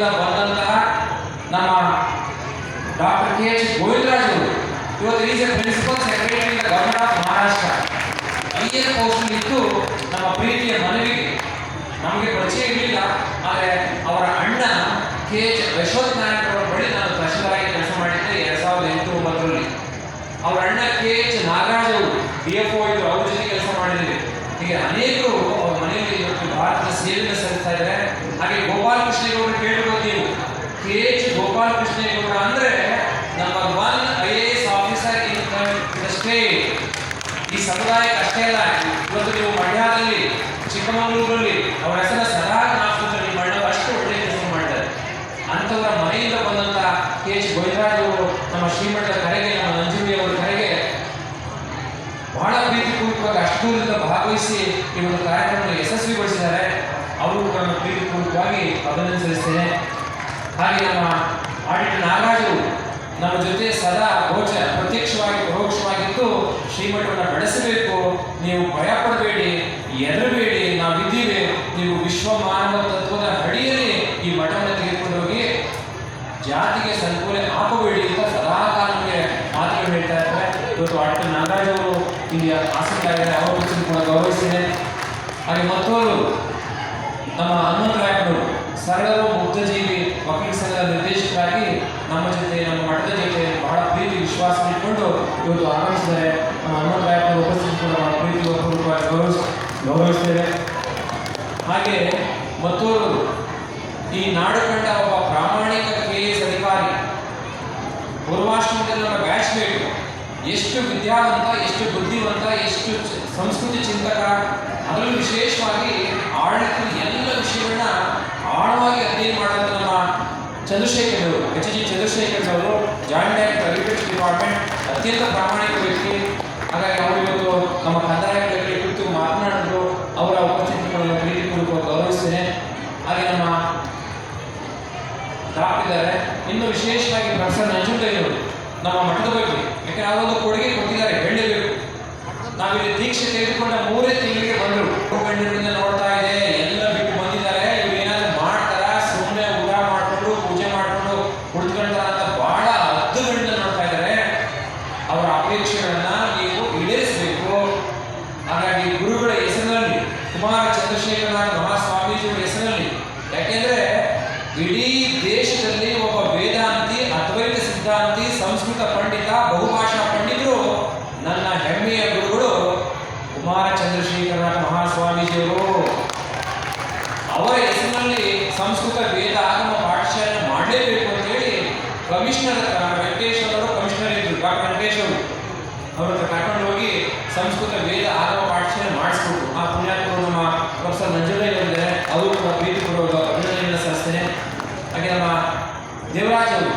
ಕ್ಷೇತ್ರದಿಂದ ಬಂದಂತಹ ನಮ್ಮ ಡಾಕ್ಟರ್ ಕೆ ಎಚ್ ಗೋವಿಂದರಾಜ್ ಅವರು ಇವತ್ತು is a principal secretary in the government of Maharashtra. IA post ಇತ್ತು. ನಮ್ಮ ಪ್ರೀತಿಯ ಮನವಿಗೆ ನಮಗೆ ಪರಿಚಯ ಇರಲಿಲ್ಲ, ಆದರೆ ಅವರ ಅಣ್ಣ ಕೆ ಎಚ್ ಯಶವಂತ್ ನಾಯಕ್ ಅವರ ಬಳಿ ನಾನು ತಹಶೀಲ್ದಾರಾಗಿ ಕೆಲಸ ಮಾಡಿದ್ದೆ 2008-9ರಲ್ಲಿ. ಅವರ ಅಣ್ಣ ಕೆ ಎಚ್ ನಾಗರಾಜ್ ಅವರು DFO ಇದ್ರು, ಅವ್ರ ಜೊತೆ ಕೆಲಸ ಮಾಡಿದ್ದೀವಿ. ಹೀಗೆ ಅನೇಕರು ಅವ್ರ ಮನೆಯಲ್ಲಿ ಇವತ್ತು ಭಾರತದ ಸೇವೆಯನ್ನು ಸಲ್ಲಿಸ್ತಾ ಇದ್ದಾರೆ. ಹಾಗೆ ಗೋಪಾಲ್ ಕೃಷ್ಣೇಗೌಡರು ಕೇಳಿರೋದು ನೀವು, ಕೆ ಎಚ್ ಗೋಪಾಲ್ ಕೃಷ್ಣೇಗೌಡ ಅಂದರೆ number 1 IAS officer in the state. ಈ ಸಮುದಾಯಕ್ಕೆ ಅಷ್ಟೇ ಅಲ್ಲ, ಇವತ್ತು ನೀವು ಮಂಡ್ಯದಲ್ಲಿ, ಚಿಕ್ಕಮಗಳೂರಲ್ಲಿ ಅವರ ಹೆಸರನ್ನ ಸದಾ ಜ್ಞಾಪಿಸ್ತಾರೆ. ಮಂಡ್ಯ ಅಷ್ಟು ಒಳ್ಳೆಯ ಕೆಲಸ ಮಾಡ್ತಾರೆ. ಅಂಥವರ ಮನೆಯಿಂದ ಬಂದಂಥ ಕೆ ಎಚ್ ಗೋವಿಂದರಾಜ್ ಅವರು ನಮ್ಮ ಶ್ರೀಮಠದ ಕರೆಗೆ, ನಮ್ಮ ನಂಜುಂಡಿ ಅವರ ಕರೆಗೆ ಬಹಳ ಪ್ರೀತಿಪೂರ್ವಕವಾಗಿ ಅಷ್ಟು ದೂರದಿಂದ ಭಾಗವಹಿಸಿ ಈ ಒಂದು ಕಾರ್ಯಕ್ರಮವನ್ನು ಯಶಸ್ವಿಗೊಳಿಸಿದ್ದಾರೆ. ಅವರು ನನ್ನ ಪ್ರೀತಿಪೂರ್ವಕವಾಗಿ ಅಭಿನಂದಿಸುತ್ತೇನೆ. ಹಾಗೆ ನಮ್ಮ ಆಡಿಟರ್ ನಾಗರಾಜ್ ಅವರು ನಮ್ಮ ಜೊತೆ ಸದಾ ಪ್ರತ್ಯಕ್ಷವಾಗಿ ಪರೋಕ್ಷವಾಗಿದ್ದು ಶ್ರೀಮಠವನ್ನು ಬೆಳೆಸಬೇಕು, ನೀವು ಭಯ ಪಡಬೇಡಿ, ಹೆದರಬೇಡಿ, ನಾವಿದ್ದೀವಿ, ನೀವು ವಿಶ್ವ ಮಾನವ ತತ್ವದ ಅಡಿಯಲ್ಲಿ ಈ ಮಠವನ್ನು ತೆಗೆದುಕೊಂಡು ಹೋಗಿ ಜಾತಿಗೆ ಸಂಕುಲೆ ಹಾಕಬೇಡಿ ಅಂತ ಸದಾ ಕಾಲ ನಮಗೆ ಮಾತುಗಳು ಹೇಳ್ತಾ ಇದ್ದಾರೆ. ಇವತ್ತು ಆಡಿಟರ್ ನಾಗರಾಜ್ ಅವರು ಇಲ್ಲಿ ಆಸಕ್ತರಾಗಿದ್ದಾರೆ, ಅವರ ಬಗ್ಗೆ ಕೂಡ ಗೌರವಿಸಿದೆ. ಹಾಗೆ ಮತ್ತವರು ನಮ್ಮ ಹನುಮಂತರಾಯಪ್ಪನವರು ಸರಳರು ಮುಗ್ಧಜೀವಿ ವಕೀಲ ಸಂಘದ ನಿರ್ದೇಶಕರಾಗಿ ನಮ್ಮ ಜೊತೆ, ನಮ್ಮ ಮಠದ ಜೊತೆ ಬಹಳ ಪ್ರೀತಿ ವಿಶ್ವಾಸ ಇಟ್ಕೊಂಡು ಇವತ್ತು ಆಗಮಿಸಿದ್ದಾರೆ. ನಮ್ಮ ಹನುಮಂತರಾಯಪ್ಪನವರು ಉಪಸ್ಥಿತಿ ಕೂಡ ಬಹಳ ಪ್ರೀತಿಪೂರ್ವಕವಾಗಿ ಗೌರವಿಸ್ತೇವೆ. ಹಾಗೆ ಮತ್ತವರು ಈ ನಾಡು ಕಂಡ ಒಬ್ಬ ಪ್ರಾಮಾಣಿಕ KS ಅಧಿಕಾರಿ, ಪೂರ್ವಾಶ್ರಮದಲ್ಲಿ ನಮ್ಮ ಬ್ಯಾಚ್ಮೇಟ್, ಎಷ್ಟು ವಿದ್ಯಾವಂತ, ಎಷ್ಟು ಬುದ್ಧಿವಂತ, ಎಷ್ಟು ಸಂಸ್ಕೃತಿ ಚಿಂತಕ, ಅದರಲ್ಲೂ ವಿಶೇಷವಾಗಿ ಆಡಳಿತದ ಎಲ್ಲ ವಿಷಯಗಳನ್ನ ಆಳವಾಗಿ ಅಧ್ಯಯನ ಮಾಡುವಂಥ ನಮ್ಮ ಚಂದ್ರಶೇಖರ್ ಅವರು, HG ಚಂದ್ರಶೇಖರ್ ಅವರು, ಜಾಯಿಂಟ್ ಡೈರೆಕ್ಟರ್ ಅಗ್ರಿಕಲ್ಚರ್ ಡಿಪಾರ್ಟ್ಮೆಂಟ್, ಅತ್ಯಂತ ಪ್ರಾಮಾಣಿಕ ವ್ಯಕ್ತಿ. ಹಾಗಾಗಿ ಅವರು ಇವತ್ತು ನಮ್ಮ ಕಂದಾಯ ಇಲಾಖೆ ಕುರಿತು ಮಾತನಾಡಿದ್ರು. ಅವರ ಉಪಸ್ಥಿತಿಗಳನ್ನು ಪ್ರೀತಿಪೂರ್ವಕ ಗೌರವಿಸ್ತೇನೆ. ಹಾಗೆ ನಮ್ಮ ಇದ್ದಾರೆ, ಇನ್ನು ವಿಶೇಷವಾಗಿ ಪ್ರೊಫೆಸರ್ ನಂಜುಂಡಯ್ಯನವರು ನಮ್ಮ ಮಠದ ಬಗ್ಗೆ, ಯಾಕಂದ್ರೆ ಅವರೊಂದು ಕೊಡುಗೆ ಕೊಟ್ಟಿದ್ದಾರೆ, ಹೇಳಲೇಬೇಕು. ನಾವಿಲ್ಲಿ ದೀಕ್ಷೆ ತೆಗೆದುಕೊಂಡ 3 ತಿಂಗಳಿಗೆ ಬಂದರು. ಗಣ್ಯರಿಂದ ನೋಡ್ತಾ ಇದೆ, ಎಲ್ಲ ಬಿಟ್ಟು ಬಂದಿದ್ದಾರೆ, ಇವ್ರು ಏನಾದ್ರು ಮಾಡ್ತಾರ, ಸುಮ್ಮನೆ ಊಟ ಮಾಡಿಕೊಂಡು ಪೂಜೆ ಮಾಡಿಕೊಂಡು ಕುಳಿತುಕೊಳ್ತಾರ ಅಂತ ಬಹಳ ಹದ್ದುಗಳಿಂದ ನೋಡ್ತಾ ಇದ್ದಾರೆ. ಅವರ ಅಪೇಕ್ಷೆಗಳನ್ನ ನೀವು ಈಡೇರಿಸಬೇಕು. ಹಾಗಾಗಿ ಗುರುಗಳ ಹೆಸರಿನಲ್ಲಿ, ಕುಮಾರ ಚಂದ್ರಶೇಖರನಾಥ ಮಹಾಸ್ವಾಮೀಜಿಯವರ ಹೆಸರಿನಲ್ಲಿ, ಯಾಕೆಂದ್ರೆ ಇಡೀ ದೇಶದಲ್ಲಿ ಒಬ್ಬ ವೇದಾಂತಿ, ಅದ್ವೈತ ಸಿದ್ಧಾಂತಿ, ಸಂಸ್ಕೃತ ಪಂಡಿತ, ಬಹುಭಾಷಾ ಪಂಡಿತರು ನನ್ನ ಹೆಮ್ಮೆಯ ಗುರುಗಳು ಕುಮಾರ ಚಂದ್ರಶೇಖರನಾಥ ಮಹಾಸ್ವಾಮೀಜಿಯವರು. ಅವರ ಹೆಸರಿನಲ್ಲಿ ಸಂಸ್ಕೃತ ವೇದ ಆಗಮ ಪಾಠಶಾಲೆ ಮಾಡಲೇಬೇಕು ಅಂತೇಳಿ ಕಮಿಷನರ್ ವೆಂಕಟೇಶ್ ಅವರು, ಕಮಿಷನರ್ ಇದ್ರು ಡಾಕ್ಟರ್ ವೆಂಕಟೇಶ್ ಅವರು, ಅವ್ರ ಹತ್ರ ಕರ್ಕೊಂಡು ಹೋಗಿ ಸಂಸ್ಕೃತ ವೇದ ಆಗಮ ಪಾಠಶಾಲೆ ಮಾಡಿಸ್ಬಿಟ್ಟು ಆ ಪುಣ್ಯಾತ್ಮರು ನಮ್ಮ ಪ್ರೊಫೆಸರ್ ನಂಜುಂಡಯ್ಯ ಅವರಿದ್ದಾರೆ, ಅವರು ಕೂಡ ಪ್ರೀತಿಪೂರ್ವಕ ಅಭಿನಂದನೆಯನ್ನು ಸಲ್ಲಿಸ್ತೇನೆ. ಹಾಗೆ ನಮ್ಮ ದೇವರಾಜ್ ಅವರು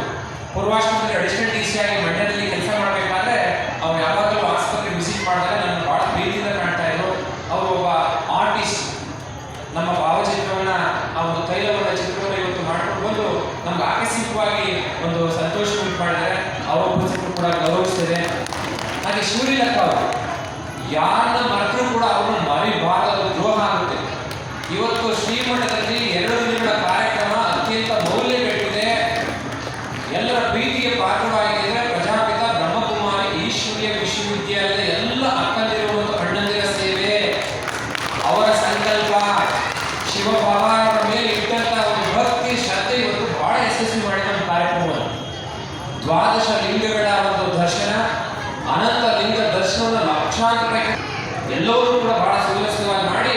ಪೂರ್ವಾಶ್ರಮದಲ್ಲಿ ಅಡಿಷನಲ್ DC ಆಗಿ ಮಂಡ್ಯದಲ್ಲಿ ಕೆಲಸ ಮಾಡಬೇಕಾದ್ರೆ ಅವ್ರು ಯಾವಾಗಲೂ ಆಸ್ಪತ್ರೆ ವಿಸಿಟ್ ಮಾಡಿದಾಗ ನನ್ನ ಬಹಳ ಪ್ರೀತಿಯಿಂದ ಕಾಣ್ತಾ ಇದ್ರು. ಅವರು ಒಬ್ಬ ಆರ್ಟಿಸ್ಟ್, ನಮ್ಮ ಭಾವಚಿತ್ರವನ್ನ, ಆ ಒಂದು ತೈಲವನ್ನ ಚಿತ್ರವನ್ನು ಇವತ್ತು ಮಾಡ್ಕೊಂಡು ಬಂದು ನಮ್ಗೆ ಆಕಸ್ಮಿಕವಾಗಿ ಒಂದು ಸಂತೋಷ ಉಂಟು ಮಾಡಿದ್ದಾರೆ. ಅವರ ಉಪಸ್ಥಿತಿ ಕೂಡ ಗೌರವಿಸ್ತೇನೆ. ಹಾಗೆ ಶಿವಲಿಲಕ್ಕ ಅವರು, ಯಾರನ್ನ ಮರೆತರೂ ಕೂಡ ಅವ್ರನ್ನ ಮರಿಬಾರದು, ದ್ರೋಹ ಆಗುತ್ತೆ. ಇವತ್ತು ಶ್ರೀಮಠದಲ್ಲಿ 2 ದಿನಗಳ ಕಾರ್ಯಕ್ರಮ ಅತ್ಯಂತ ಮೌಲ್ಯಗಳಿದೆ, ಎಲ್ಲರ ಪ್ರೀತಿಗೆ ಪಾತ್ರವಾಗಿದೆ. ಪ್ರಜಾಪಿತ ಬ್ರಹ್ಮಕುಮಾರಿ ಈಶ್ವರೀಯ ವಿಶ್ವವಿದ್ಯಾಲಯದ ಎಲ್ಲ ಅಕ್ಕಂದಿರುವ ಮತ್ತು ಅಣ್ಣಂದಿರ ಸೇವೆ, ಅವರ ಸಂಕಲ್ಪ, ಶಿವಭಾವರ ಮೇಲೆ ಇಟ್ಟಂತ ಒಂದು ಭಕ್ತಿ ಶ್ರದ್ಧೆ ಇವತ್ತು ಬಹಳ ಯಶಸ್ವಿ ಮಾಡಿದ ಕಾರ್ಯಕ್ರಮವನ್ನು. 12 ಲಿಂಗಗಳ ಒಂದು ದರ್ಶನ, ಅನಂತ ಲಿಂಗ ದರ್ಶನವನ್ನು ಲಕ್ಷಾಂತರ ಎಲ್ಲರೂ ಕೂಡ ಬಹಳ ಸುವ್ಯವಸ್ಥಿತವಾಗಿ ಮಾಡಿ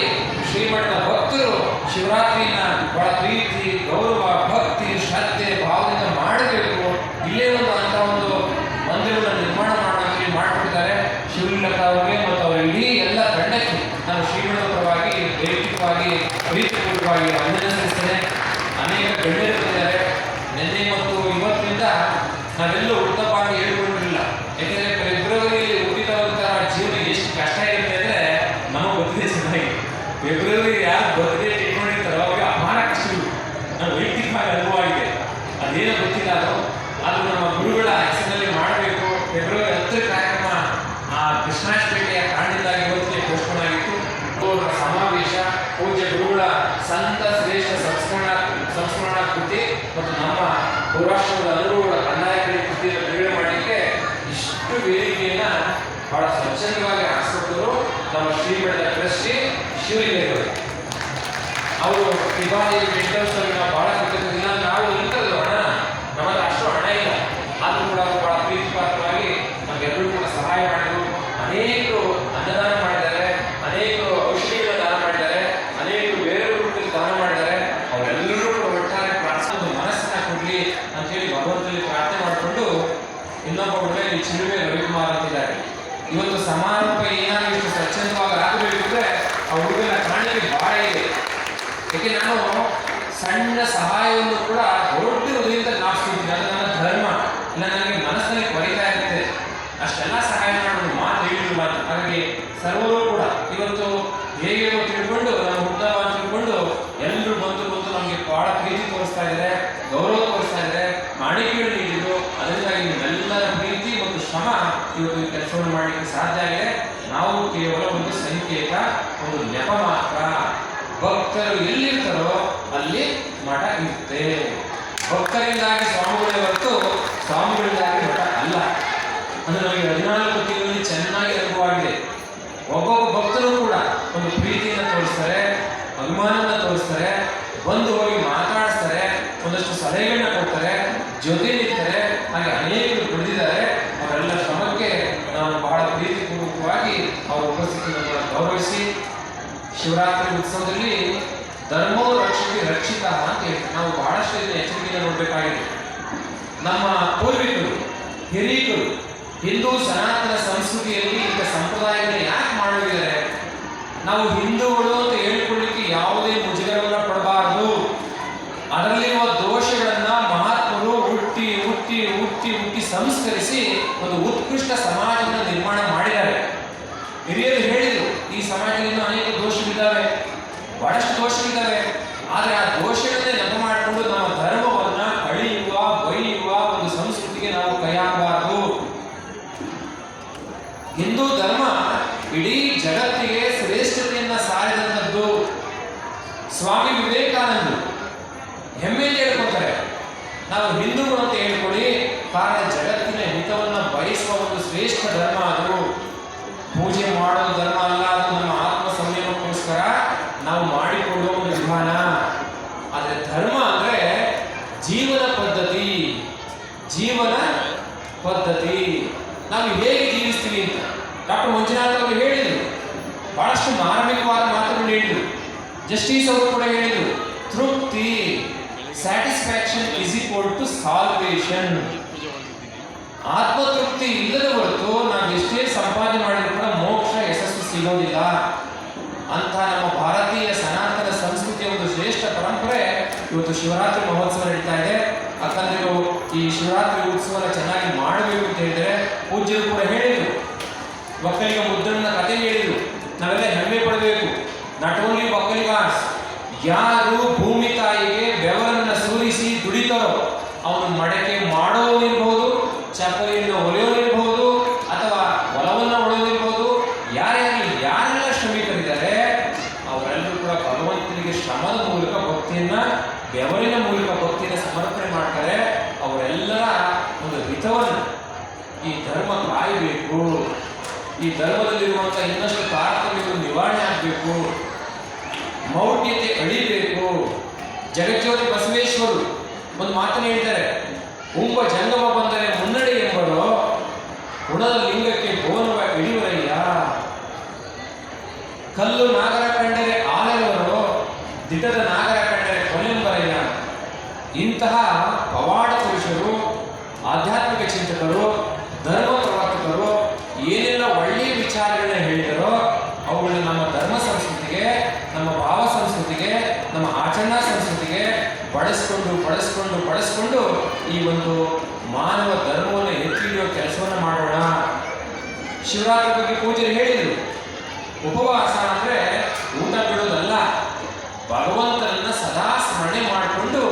ಶ್ರೀಮಠದ ಭಕ್ತರು ಶಿವರಾತ್ರಿನ ಬಹಳ ಪ್ರೀತಿ, ಗೌರವ, ಭಕ್ತಿ, ಶ್ರದ್ಧೆ, ಭಾವದಿಂದ ಮಾಡಬೇಕು. ಇಲ್ಲೇ ಒಂದು ಅಂತ ಒಂದು ಮಂದಿರವನ್ನು ನಿರ್ಮಾಣ ಮಾಡೋಕ್ಕೆ ಮಾಡಿಕೊಟ್ಟಿದ್ದಾರೆ. ಶಿವಲಿಂಗಕ್ಕ ಅವರಿಗೆ ಮತ್ತು ಅವರ ಇಡೀ ಎಲ್ಲ ತಂಡಕ್ಕೆ ನಾನು ಶ್ರೀಮಠದ ಪರವಾಗಿ ವೈಯಕ್ತಿಕವಾಗಿ ಪ್ರೀತಿಪೂರ್ವಕವಾಗಿ ಅಭಿನಂದಿಸ್ತೇನೆ. ಅನೇಕ ಗಣ್ಯರಿದ್ದಾರೆ. ನಿನ್ನೆ ಮತ್ತು ಇವತ್ತಿನಿಂದ ನಾವೆಲ್ಲೂ ಉತ್ತಮವಾಗಿ ಹೇಳ್ಕೊಂಡಿರಲಿಲ್ಲ, ಯಾಕೆಂದರೆ ಫೆಬ್ರವರಿಯಲ್ಲಿ ಹುಟ್ಟಿದವಂತಹ ಜೀವನ ಎಷ್ಟು ಕಷ್ಟ ಇರುತ್ತೆ ಅಂದರೆ ನಮಗೆ ಗೊತ್ತಿದೆ ಚೆನ್ನಾಗಿ. ಫೆಬ್ರವರಿ ಯಾರು ಬರ್ತ್ಡೇ ಇಟ್ಕೊಂಡಿರ್ತಾರೋ ಅವಾಗ ಅಪಾರ ಕಷ್ಟಗಳು ನಾನು ವೈಯಕ್ತಿಕವಾಗಿ ಅನುಭವ ಆಗಿದೆ. ಅದೇನೋ ಗೊತ್ತಿಲ್ಲ, ಅದು ನಮ್ಮ ಗುರುಗಳ ಹೆಸರಿನಲ್ಲಿ ಮಾಡಬೇಕು. ಫೆಬ್ರವರಿ 10 ಕಾರ್ಯಕ್ರಮ ಆ ಕೃಷ್ಣಾಷ್ಟಮಿಯ ಕಾರಣದಿಂದಾಗಿ ಇವತ್ತಿಗೆ ಪೋಸ್ಟ್ಪೋನ್ ಆಗಿತ್ತು. ಸಮಾವೇಶ ಪೂಜ್ಯ ಗುರುಗಳ ಸಂತ ಶ್ರೇಷ್ಠ ಸಂಸ್ಮರಣಾ ಕೃತಿ ಮತ್ತು ನಮ್ಮ ಪೌರಾಷ್ಟ್ರದ ಅನುಭವಗಳ ಕಂದಾಯಕರ ಕೃತಿಯನ್ನು ಬಿಡುಗಡೆ ಮಾಡಲಿಕ್ಕೆ ಇಷ್ಟು ವೇದಿಕೆಯನ್ನ ಬಹಳ ಸ್ವಚ್ಛಂದವಾಗಿ ಹಾಕಿಕೊಟ್ಟರು ನಮ್ಮ ಶ್ರೀಮಠದ ಟ್ರಸ್ಟಿ ಶಿವಲಿಂಗೇಗೌಡರು. ಅವರು ತ್ರಿಭಾದೇವಿ ಮೆಂಟಲ್ಸ್ನಲ್ಲಿ ನಾವು ಬಹಳ ಕೃತಜ್ಞ. ನಾವು ಇಂಥದ್ದು ಹಣ ನಮ್ಮಲ್ಲಿ ಅಷ್ಟು ಹಣ ಇಲ್ಲ, ಆದರೂ ಕೂಡ ಅವರು ಬಹಳ ಪ್ರೀತಿಪಾತ್ರವಾಗಿ ನಮಗೆಲ್ಲರೂ ಕೂಡ ಸಹಾಯ ಮಾಡಿದರು. ಅನೇಕರು ಅನ್ನದಾನ ಮಾಡಿದ್ದಾರೆ, ಅನೇಕರು ಔಷಧಿಗಳ ದಾನ ಮಾಡಿದ್ದಾರೆ, ಅನೇಕರು ಬೇರೆ ರೂಪದಲ್ಲಿ ದಾನ ಮಾಡಿದ್ದಾರೆ. ಅವರೆಲ್ಲರೂ ಕೂಡ ಒಟ್ಟಾರೆ ಪ್ರಾರ್ಥನೆ ಮನಸ್ಸನ್ನ ಕೊಡ್ಲಿ ಅಂತೇಳಿ ಭಗವಂತನಲ್ಲಿ ಪ್ರಾರ್ಥನೆ ಮಾಡಿಕೊಂಡು ಇನ್ನೊಬ್ಬ ಹುಡುಗ ಈ ಚಿಲುವೆ ರವಿಕುಮಾರ್ ಅಂತಿದ್ದಾರೆ. ಇವತ್ತು ಸಮಾರಂಭ ಏನಾದರೂ ಇಷ್ಟು ಸ್ವಚ್ಛಂದವಾಗಿ ಆಗಬೇಕು ಅಂದ್ರೆ ಆ ಹುಡುಗನ ಕಾಣಿಕೆ ಬಹಳ ಇದೆ. ಯಾಕೆ ನಾನು ಸಣ್ಣ ಸಹಾಯವನ್ನು ಕೂಡ ದೊಡ್ಡ ಹೃದಯದಿಂದ ಜ್ಞಾಪಿಸ್ತಿದ್ದೀನಿ. ಅದು ನನ್ನ ಧರ್ಮ, ಇಲ್ಲ ನನಗೆ ಮನಸ್ಸಿನಲ್ಲಿ ಕೊರಿತಾ ಇರುತ್ತೆ. ಅಷ್ಟೆಲ್ಲ ಸಹಾಯ ಮಾಡೋದು ಮಾತು ಹೇಳಿಲ್ಲ. ಹಾಗಾಗಿ ಸರ್ವರು ಕೂಡ ಇವತ್ತು ಹೇಗೆ ತಿಳ್ಕೊಂಡು ನಮ್ಮ ಹುಟ್ಟಹಬ್ಬ ತಿಳ್ಕೊಂಡು ಎಲ್ಲರೂ ಬಂದು ನಮಗೆ ಬಹಳ ಪ್ರೀತಿ ತೋರಿಸ್ತಾ ಇದ್ದಾರೆ, ಗೌರವ ತೋರಿಸ್ತಾ ಇದ್ದಾರೆ, ಮಾಣಿಕೆಗಳು ನೀಡಿದ್ರು. ಅದರಿಂದಾಗಿ ನಿಮ್ಮೆಲ್ಲರ ಪ್ರೀತಿ ಮತ್ತು ಶ್ರಮ ಇವತ್ತು ಈ ಕೆಲಸವನ್ನು ಮಾಡಲಿಕ್ಕೆ ಸಾಧ್ಯ ಆಗಿದೆ. ನಾವು ಕೇವಲ ಒಂದು ಸಂಕೇತ, ಒಂದು ನೆಪ ಮಾತ್ರ. ಭಕ್ತರು ಎಲ್ಲಿರ್ತಾರೋ ಅಲ್ಲಿ ಮಠ ಇರುತ್ತೆ. ಭಕ್ತರಿಂದಾಗಿ ಸ್ವಾಮಿಗಳೇ ಹೊರತು ಸ್ವಾಮಿಗಳಿಂದಾಗಿ ಮಠ ಅಲ್ಲ. ಅದು ನಮಗೆ 14 ತಿಂಗಳಲ್ಲಿ ಚೆನ್ನಾಗಿ ಅನುಭವವಾಗಿದೆ. ಒಬ್ಬೊಬ್ಬ ಭಕ್ತರು ಕೂಡ ಒಂದು ಪ್ರೀತಿಯನ್ನು ತೋರಿಸ್ತಾರೆ, ಅಭಿಮಾನವನ್ನು ತೋರಿಸ್ತಾರೆ, ಬಂದು ಹೋಗಿ ಮಾತಾಡಿಸ್ತಾರೆ, ಒಂದಷ್ಟು ಸಲಹೆಗಳನ್ನ ಕೊಡ್ತಾರೆ, ಜೊತೆ ನಿಲ್ತಾರೆ. ಹಾಗೆ ಅನೇಕರು ಬೆಳೆದಿದ್ದಾರೆ. ಅವರೆಲ್ಲ ಶ್ರಮಕ್ಕೆ ನಾವು ಬಹಳ ಪ್ರೀತಿಪೂರ್ವಕವಾಗಿ ಅವರ ಉಪಸ್ಥಿತಿಯನ್ನು ಗೌರವಿಸಿ, ಶಿವರಾತ್ರಿ ಉತ್ಸವದಲ್ಲಿ ಧರ್ಮೋ ರಕ್ಷಿತ ರಕ್ಷಿತ ಅಂತ ಹೇಳಿ ನಾವು ಬಹಳಷ್ಟು ಎಚ್ಚರಿಕೆಯನ್ನು ನೋಡಬೇಕಾಗಿದೆ. ನಮ್ಮ ಪೂರ್ವಿಕರು, ಹಿರಿಯರು ಹಿಂದೂ ಸನಾತನ ಸಂಸ್ಕೃತಿಯಲ್ಲಿ ಇಂಥ ಸಂಪ್ರದಾಯಗಳನ್ನ ಯಾಕೆ ಮಾಡಿದ್ದಾರೆ? ನಾವು ಹಿಂದೂಗಳು ಅಂತ ಹೇಳಿಕೊಳ್ಳಿಕ್ಕೆ ಯಾವುದೇ ಮುಜುಗರವನ್ನು ಪಡಬಾರದು. ಅದರಲ್ಲಿರುವ ದೋಷಗಳನ್ನ ಮಹಾತ್ಮರು ಹುಟ್ಟಿ ಹುಟ್ಟಿ ಹುಟ್ಟಿ ಹುಟ್ಟಿ ಸಂಸ್ಕರಿಸಿ ಒಂದು ಉತ್ಕೃಷ್ಟ ಸಮಾಜವನ್ನು ನಿರ್ಮಾಣ ಮಾಡಿದ್ದಾರೆ. ಹಿರಿಯರು ಹೇಳಿದರು, ಈ ಸಮಾಜದಲ್ಲಿ ಅನೇಕ ದೋಷಗಳಿದ್ದಾವೆ, ಬಹಳಷ್ಟು ದೋಷಗಳಿದ್ದಾವೆ. ಆದರೆ ಆ ದೋಷಗಳನ್ನೇ ನೆಪ ಮಾಡಿಕೊಂಡು ನಮ್ಮ ಧರ್ಮವನ್ನ ಅಳಿಯುವ ಬೈಯುವ ಒಂದು ಸಂಸ್ಕೃತಿಗೆ ನಾವು ಕೈ ಹಾಕಬಾರದು. ಹಿಂದೂ ಧರ್ಮ ಇಡೀ ಜಗತ್ತಿಗೆ ಶ್ರೇಷ್ಠತೆಯನ್ನ ಸಾರಿದಂಥದ್ದು. ಸ್ವಾಮಿ ವಿವೇಕಾನಂದರು ಹೆಮ್ಮೆಯಿಂದ ಹೇಳ್ಕೊತಾರೆ, ನಾವು ಹಿಂದೂಗಳು ಅಂತ ಹೇಳ್ಕೊಳ್ಳಿ, ಕಾರಣ ಜಗತ್ತಿನ ಹಿತವನ್ನು ಬಯಸುವ ಒಂದು ಶ್ರೇಷ್ಠ ಧರ್ಮ ಅದು. ಪೂಜೆ ಮಾಡೋ ಧರ್ಮ ಅಲ್ಲ, ಅದು ನಮ್ಮ ಆತ್ಮ ಸಂಯಮಕ್ಕೋಸ್ಕರ ನಾವು ಮಾಡಿಕೊಳ್ಳುವ ಒಂದು ವಿಧಾನ. ಆದರೆ ಧರ್ಮ ಅಂದ್ರೆ ಜೀವನ ಪದ್ಧತಿ. ಜೀವನ ಪದ್ಧತಿ ನಾವು ಹೇಗೆ ಜೀವಿಸ್ತೀವಿ ಅಂತ ಡಾಕ್ಟರ್ ಮಂಜುನಾಥ್ ಅವರು ಹೇಳಿದರು. ಬಹಳಷ್ಟು ಮಾರ್ಮಿಕವಾದ ಮಾತುಗಳು ಹೇಳಿದರು. ಜಸ್ಟಿಸ್ ಅವರು ಕೂಡ ಹೇಳಿದರು, ತೃಪ್ತಿ, satisfaction is equal to salvation. ಆತ್ಮತೃಪ್ತಿ ಇಲ್ಲದ ಹೊರತು ನಾವು ಎಷ್ಟೇ ಸಂಪಾದನೆ ಮಾಡಿದ್ರು ಕೂಡ ಮೋಕ್ಷ ಯಶಸ್ಸು ಸಿಗೋದಿಲ್ಲ ಅಂತ ನಮ್ಮ ಭಾರತೀಯ ಸನಾತನ ಸಂಸ್ಕೃತಿಯ ಒಂದು ಶ್ರೇಷ್ಠ ಪರಂಪರೆ ಇವತ್ತು ಶಿವರಾತ್ರಿ ಮಹೋತ್ಸವ ನಡೀತಾ ಇದೆ. ಅಕ್ಕಂದಿರು ಈ ಶಿವರಾತ್ರಿ ಉತ್ಸವನ ಚೆನ್ನಾಗಿ ಮಾಡಬೇಕು ಅಂತ ಹೇಳಿದರೆ ಪೂಜ್ಯರು ಕೂಡ ಹೇಳಿದರು. ಒಕ್ಕಲಿಗ ಮುದ್ದಣ್ಣ ಕಥೆ ಹೇಳಿದರು. ನಾವೆಲ್ಲ ಹೆಮ್ಮೆ ಪಡಬೇಕು. ನಾಟ್ ಓನ್ಲಿ ಒಕ್ಕಲಿಗಾಸ್, ಯಾರು ಭೂಮಿ ತಾಯಿಗೆ ಬೆವರನ್ನ ಸುರಿಸಿ ದುಡಿತಾರೋ ಅವನು ಮಡಕೆ ಮಾಡೋನಿರ್ಬೋದು, ಚಪ್ಪಲಿಯನ್ನು ಹೊಲೆಯೋನಿರ್ಬೋದು, ಅಥವಾ ಹೊಲವನ್ನು ಹೊಡೆಯೋದಿರ್ಬೋದು, ಯಾರೆಲ್ಲ ಶ್ರಮಿಕರಿದ್ದಾರೆ ಅವರೆಲ್ಲರೂ ಕೂಡ ಭಗವಂತನಿಗೆ ಶ್ರಮದ ಮೂಲಕ ಭಕ್ತಿಯನ್ನ, ಬೆವರಿನ ಮೂಲಕ ಭಕ್ತಿಯನ್ನು ಸಮರ್ಪಣೆ ಮಾಡ್ತಾರೆ. ಅವರೆಲ್ಲರ ಒಂದು ಹಿತವನ್ನು ಈ ಧರ್ಮ ಕಾಯಬೇಕು. ಈ ಧರ್ಮದಲ್ಲಿರುವಂಥ ಇನ್ನಷ್ಟು ತಾರತಮ್ಯಗಳು ನಿವಾರಣೆ ಆಗಬೇಕು, ಮೌಢ್ಯತೆ ಅಳಿಬೇಕು. ಜಗಜ್ಯೋತಿ ಬಸವೇಶ್ವರು ಒಂದು ಮಾತನ್ನು ಹೇಳಿದ್ದಾರೆ, ಉಂಬ ಜಂಗಮ ಬಂದರೆ ಮುನ್ನಡೆ ಎಂಬರು, ಗುಣದ ಲಿಂಗಕ್ಕೆ ಗೋನುವ ಇಳಿವರಯ್ಯ. ಕಲ್ಲು ನಾಗರ ಕಂಡರೆ ಆಲೆಯವರು, ದಿಟದ ನಾಗರ ಕಂಡರೆ ಕೊಲೆಂಬರಯ್ಯ. ಇಂತಹ ಪವಾಡ ಪುರುಷರು, ಆಧ್ಯಾತ್ಮಿಕ ಚಿಂತಕರು, ಧರ್ಮ ಪ್ರವರ್ತಕರು ಏನೆಲ್ಲ ಒಳ್ಳೆಯ ವಿಚಾರಗಳನ್ನ ಹೇಳಿದರೋ ಅವುಗಳನ್ನ ನಮ್ಮ ಧರ್ಮ ಸಂಸ್ಕೃತಿಗೆ, ನಮ್ಮ ಭಾವ ಸಂಸ್ಕೃತಿಗೆ, ನಮ್ಮ ಆಚರಣಾ ಸಂಸ್ಕೃತಿಗೆ ಬಳಸ್ಕೊಂಡು ಈ ಒಂದು ಮಾನವ ಧರ್ಮವನ್ನು ಎತ್ತಿ ಹಿಡಿಯುವ ಕೆಲಸವನ್ನು ಮಾಡೋಣ. ಶಿವರಾತ್ರಿ ಬಗ್ಗೆ ಪೂಜೆ ಹೇಳಿದರು. ಉಪವಾಸ ಅಂದರೆ ಊಟ ಬಿಡೋದಲ್ಲ, ಭಗವಂತನನ್ನ ಸದಾ ಸ್ಮರಣೆ ಮಾಡಿಕೊಂಡು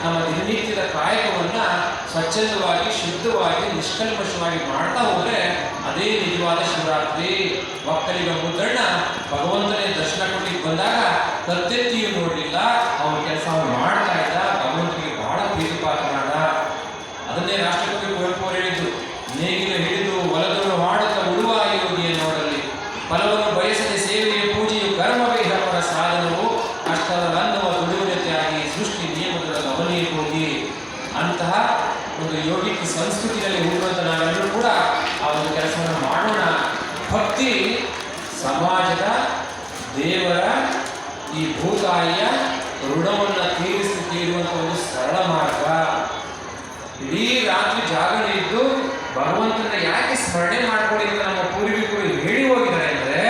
ನಮ್ಮ ದಿನನಿತ್ಯದ ಕಾಯಕವನ್ನು ಸ್ವಚ್ಛಂದವಾಗಿ, ಶುದ್ಧವಾಗಿ, ನಿಷ್ಕಲ್ಮಶವಾಗಿ ಮಾಡ್ತಾ ಹೋದರೆ ಅದೇ ನಿಜವಾದ ಶಿವರಾತ್ರಿ. ಒಕ್ಕಲಿಗ ಮುದ್ದಣ್ಣ ಭಗವಂತನೇ ದರ್ಶನ ಕೊಟ್ಟಿಗೆ ಬಂದಾಗ ಕತ್ತೆತ್ತಿಯೂ ನೋಡಲಿಲ್ಲ, ಅವನ ಕೆಲಸ ಅವನು ಮಾಡ್ತಾ ಇದ್ದ. ಭಗವಂತನಿಗೆ ಬಹಳ ಪ್ರೀತಿ ಗಮನೀಯವಾಗಿ ಅಂತಹ ಒಂದು ಯೋಗಿಕ ಸಂಸ್ಕೃತಿಯಲ್ಲಿ ಹುಟ್ಟುವಂಥ ನಾವೆಲ್ಲರೂ ಕೂಡ ಆ ಒಂದು ಕೆಲಸವನ್ನು ಮಾಡೋಣ. ಭಕ್ತಿ ಸಮಾಜದ, ದೇವರ, ಈ ಭೂತಾಯಿಯ ಋಣವನ್ನು ತೀರಿಸಲಿಕ್ಕೆ ಇರುವಂಥ ಒಂದು ಸರಳ ಮಾರ್ಗ. ಇಡೀ ರಾತ್ರಿ ಜಾಗರಣೆ ಇದ್ದು ಭಗವಂತನ ಯಾಕೆ ಸ್ಮರಣೆ ಮಾಡ್ಕೊಳ್ಳಿ ಅಂತ ನಮ್ಮ ಪೂರ್ವಿಕರು ಹೇಳಿ ಹೋಗಿದ್ದಾರೆ ಅಂದರೆ,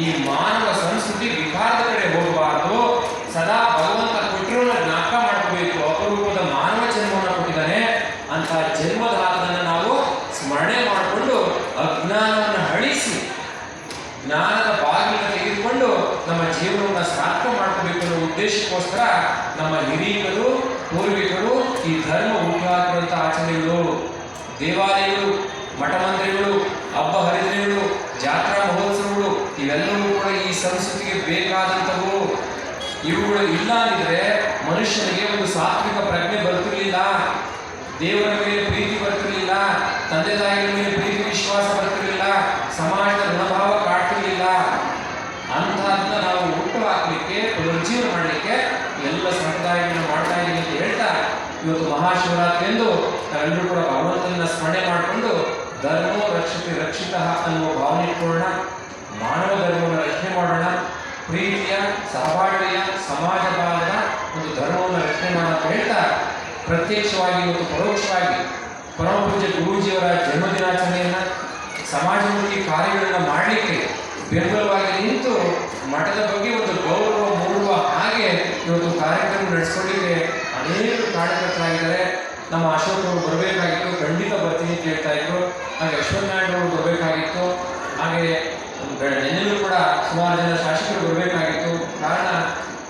ಈ ಮಾನವ ಸಂಸ್ಕೃತಿ ವಿಕಾರದ ಕಡೆ ಹೋಗಬಾರ್ದು, ಸದಾ ಭಗವಂತ ಕೊಟ್ಟಿರೋನ ಜ್ಞಾಪಕ ಮಾಡ್ಕೋಬೇಕು. ಅಪರೂಪದ ಮಾನವ ಜನ್ಮವನ್ನು ಕೊಟ್ಟಿದ್ದಾನೆ, ಅಂತಹ ಜನ್ಮದಾತನನ್ನು ನಾವು ಸ್ಮರಣೆ ಮಾಡಿಕೊಂಡು ಅಜ್ಞಾನವನ್ನು ಅಳಿಸಿ ಜ್ಞಾನದ ಬಾಗಿಲನ್ನು ತೆಗೆದುಕೊಂಡು ನಮ್ಮ ಜೀವನವನ್ನು ಸಾರ್ಥಕ ಮಾಡ್ಕೋಬೇಕು ಅನ್ನೋ ಉದ್ದೇಶಕ್ಕೋಸ್ಕರ ನಮ್ಮ ಹಿರಿಯರು ಪೂರ್ವಿಕರು ಈ ಧರ್ಮ ಹುಟ್ಟುಹಾಕಿರುವಂಥ ಆಚರಣೆಗಳು, ದೇವಾಲಯಗಳು, ಮಠ ಮಂದಿರಗಳು, ಹಬ್ಬ ಹರಿದಿನಗಳು, ಜಾತ್ರಾ ಮಹೋತ್ಸವಗಳು ಇವೆಲ್ಲವೂ ಕೂಡ ಈ ಸಂಸ್ಕೃತಿಗೆ ಬೇಕಾದಂಥವು. ಇವುಗಳು ಇಲ್ಲ ಅಂದಿದ್ರೆ ಮನುಷ್ಯನಿಗೆ ಒಂದು ಸಾತ್ವಿಕ ಪ್ರಜ್ಞೆ ಬರ್ತಿರ್ಲಿಲ್ಲ, ದೇವರ ಮೇಲೆ ಪ್ರೀತಿ ಬರ್ತಿರ್ಲಿಲ್ಲ, ತಂದೆ ತಾಯಿಗಳ ಮೇಲೆ ಪ್ರೀತಿ ವಿಶ್ವಾಸ ಬರ್ತಿರ್ಲಿಲ್ಲ, ಸಮಾಜದ ಋಣಭಾವ ಕಾಡ್ತಿರ್ಲಿಲ್ಲ. ಅಂತಹದನ್ನ ನಾವು ಹುಟ್ಟು ಹಾಕಲಿಕ್ಕೆ, ಪುನರುಜ್ಜೀವನ ಮಾಡಲಿಕ್ಕೆ ಎಲ್ಲ ಸಂಪ್ರದಾಯಗಳನ್ನು ಮಾಡ್ತಾ ಇದ್ದೀವಿ ಅಂತ ಹೇಳ್ತಾ, ಇವತ್ತು ಮಹಾಶಿವರಾತ್ರಿ ಎಂದು ನಾವೆಲ್ಲರೂ ಕೂಡ ಭಗವಂತನ ಸ್ಮರಣೆ ಮಾಡಿಕೊಂಡು ಧರ್ಮೋ ರಕ್ಷತೆ ರಕ್ಷಿತ ಅನ್ನುವ ಭಾವನೆ ಇಟ್ಕೊಳ್ಳೋಣ. ಮಾನವ ಧರ್ಮವನ್ನು ರಕ್ಷಣೆ ಮಾಡೋಣ. ಪ್ರೀತಿಯ, ಸಹಬಾಳ್ವೆಯ, ಸಮಾಜವಾದದ ಒಂದು ಧರ್ಮವನ್ನು ರಕ್ಷಣೆ ಮಾಡೋಣ ಅಂತ ಹೇಳ್ತಾ, ಪ್ರತ್ಯಕ್ಷವಾಗಿ ಮತ್ತು ಪರೋಕ್ಷವಾಗಿ ಪರಮಪೂಜ್ಯ ಗುರೂಜಿಯವರ ಜನ್ಮದಿನಾಚರಣೆಯನ್ನು, ಸಮಾಜಮುಖಿ ಕಾರ್ಯಗಳನ್ನು ಮಾಡಲಿಕ್ಕೆ ಬೆಂಬಲವಾಗಿ ನಿಂತು ಮಠದ ಬಗ್ಗೆ ಒಂದು ಗೌರವ ಮೂಡುವ ಹಾಗೆ ಇವತ್ತು ಕಾರ್ಯಕ್ರಮ ನಡೆಸ್ಕೊಳ್ಳಿಕ್ಕೆ ಅನೇಕ ಕಾರ್ಯಕರ್ತರಾಗಿದ್ದಾರೆ. ನಮ್ಮ ಅಶೋಕ್ ಅವರು ಬರಬೇಕಾಗಿತ್ತು, ಖಂಡಿತ ಬರ್ತೀನಿ ಅಂತ ಹೇಳ್ತಾ ಇದ್ರು. ಹಾಗೆ ಅಶ್ವತ್ಥನಾರಾಯಣ ಅವರು ಬರಬೇಕಾಗಿತ್ತು. ಹಾಗೆ ನೆನ್ನೆಯೂ ಕೂಡ ಸುಮಾರು ಜನ ಶಾಸಕರು ಬರಬೇಕಾಗಿತ್ತು. ಕಾರಣ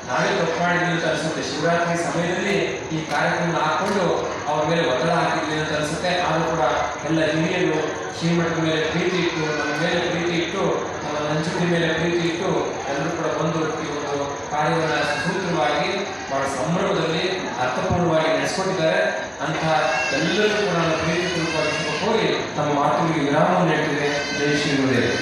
ನಾವೇ ತಪ್ಪು ಮಾಡಿದ್ವಿ ಅಂತ ಅನಿಸುತ್ತೆ. ಶಿವರಾತ್ರಿ ಸಮಯದಲ್ಲಿ ಈ ಕಾರ್ಯಕ್ರಮ ಹಾಕ್ಕೊಂಡು ಅವ್ರ ಮೇಲೆ ಒತ್ತಡ ಹಾಕಿದ್ವಿ ಅಂತ ಅನಿಸುತ್ತೆ. ಆದರೂ ಕೂಡ ಎಲ್ಲ ಹಿರಿಯರು ಶ್ರೀಮಠದ ಮೇಲೆ ಪ್ರೀತಿ ಇಟ್ಟು, ನಮ್ಮ ಮೇಲೆ ಪ್ರೀತಿ ಇಟ್ಟು, ನಮ್ಮ ನಂಜುಂಡಿ ಮೇಲೆ ಪ್ರೀತಿ ಇಟ್ಟು ಎಲ್ಲರೂ ಕೂಡ ಬಂದು ಈ ಒಂದು ಕಾರ್ಯವನ್ನು ಸೂತ್ರವಾಗಿ ಬಹಳ ಸಂಭ್ರಮದಲ್ಲಿ ಅರ್ಥಪೂರ್ಣವಾಗಿ ನಡೆಸ್ಕೊಟ್ಟಿದ್ದಾರೆ. ಅಂತಹ ಎಲ್ಲರಿಗೂ ಕೂಡ ನಾನು ಪ್ರೀತಿ ಪೂರ್ವಕವಾಗಿ ಹೋಗಿ ತಮ್ಮ ಮಾತುಗಳಿಗೆ ವಿರಾಮವನ್ನು ನೀಡ್ತಿದೆ. ಜೈ ಶ್ರೀ ಗುರುದೇವ್.